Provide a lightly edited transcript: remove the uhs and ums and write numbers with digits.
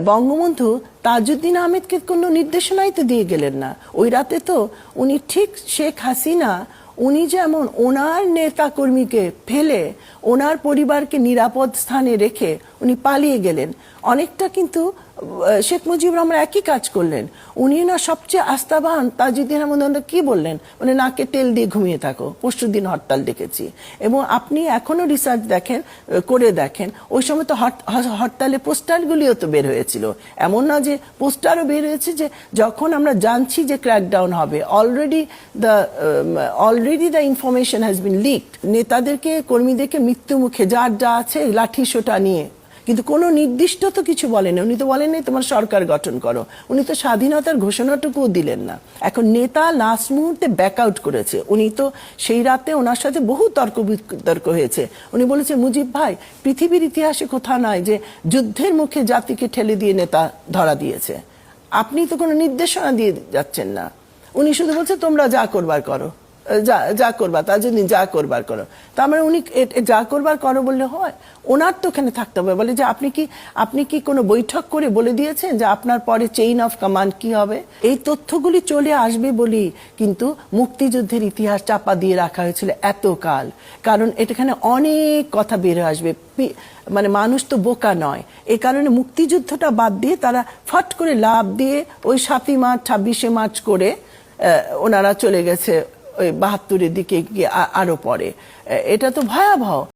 বঙ্গবন্ধু তাজউদ্দিন আহমেদকে কোনো নির্দেশনাই তো দিয়ে গেলেন না। ওই রাতে তো উনি ঠিক শেখ হাসিনা উনি যেমন ওনার নেতা কর্মীকে ফেলে ওনার পরিবারকে নিরাপদ স্থানে রেখে উনি পালিয়ে গেলেন। অনেকটা কিন্তু শেখ মুজিবুর রহমান একই কাজ করলেন। উনি না সবচেয়ে আস্থাবান তাজউদ্দিন আহমেদ কি বললেন, মানে নাকে তেল দিয়ে ঘুমিয়ে থাকো, পরশু দিন হরতাল ডেকেছি। এবং আপনি এখনো রিসার্চ করে দেখেন ওই সময় তো হরতালে পোস্টারগুলিও তো বের হয়েছিল। এমন না যে পোস্টারও বের হয়েছে যে যখন আমরা জানছি যে ক্র্যাকডাউন হবে, already the information has been leaked. নেতাদেরকে কর্মীদেরকে মৃত্যু মুখে যার যা আছে লাঠি সোটা নিয়ে, কিন্তু কোনো নির্দিষ্ট তো কিছু বলেন। উনি তো বলেন তোমার সরকার গঠন করো, উনি তো স্বাধীনতার ঘোষণাটুকুও দিলেন না। এখন নেতা লাস্ট মুহূর্তে ব্যাক আউট করেছে। উনি তো সেই রাতে ওনার সাথে বহু তর্ক বিতর্ক হয়েছে। উনি বলেছে মুজিব ভাই, পৃথিবীর ইতিহাসে কোথাও নাই যে যুদ্ধের মুখে জাতিকে ঠেলে দিয়ে নেতা ধরা দিয়েছে। আপনি তো কোনো নির্দেশনা দিয়ে যাচ্ছেন না। উনি শুধু বলছে তোমরা যা করবার করো, যা করবা তাজউদ্দিন যা করবার করো। তার মানে উনি যা করবার করো বললে হয়? ওনার তো ওখানে থাকতে হবে। বলে যে আপনি কি কোনো বৈঠক করে বলে দিয়েছেন যে আপনার পরে চেইন অফ কমান্ড কি হবে? এই তথ্যগুলি চলে আসবে বলি কিন্তু মুক্তিযুদ্ধের ইতিহাস চাপা দিয়ে রাখা হয়েছিল এতকাল। কারণ এখানে অনেক কথা বের আসবে, মানে মানুষ তো বোকা নয়। এই কারণে মুক্তিযুদ্ধটা বাদ দিয়ে তারা ফট করে লাভ দিয়ে ওই 7ই মার্চ 26শে মার্চ করে ওনারা চলে গেছে ওই 72-এর দিকে গিয়ে আরো পরে। এটা তো ভয়াবহ।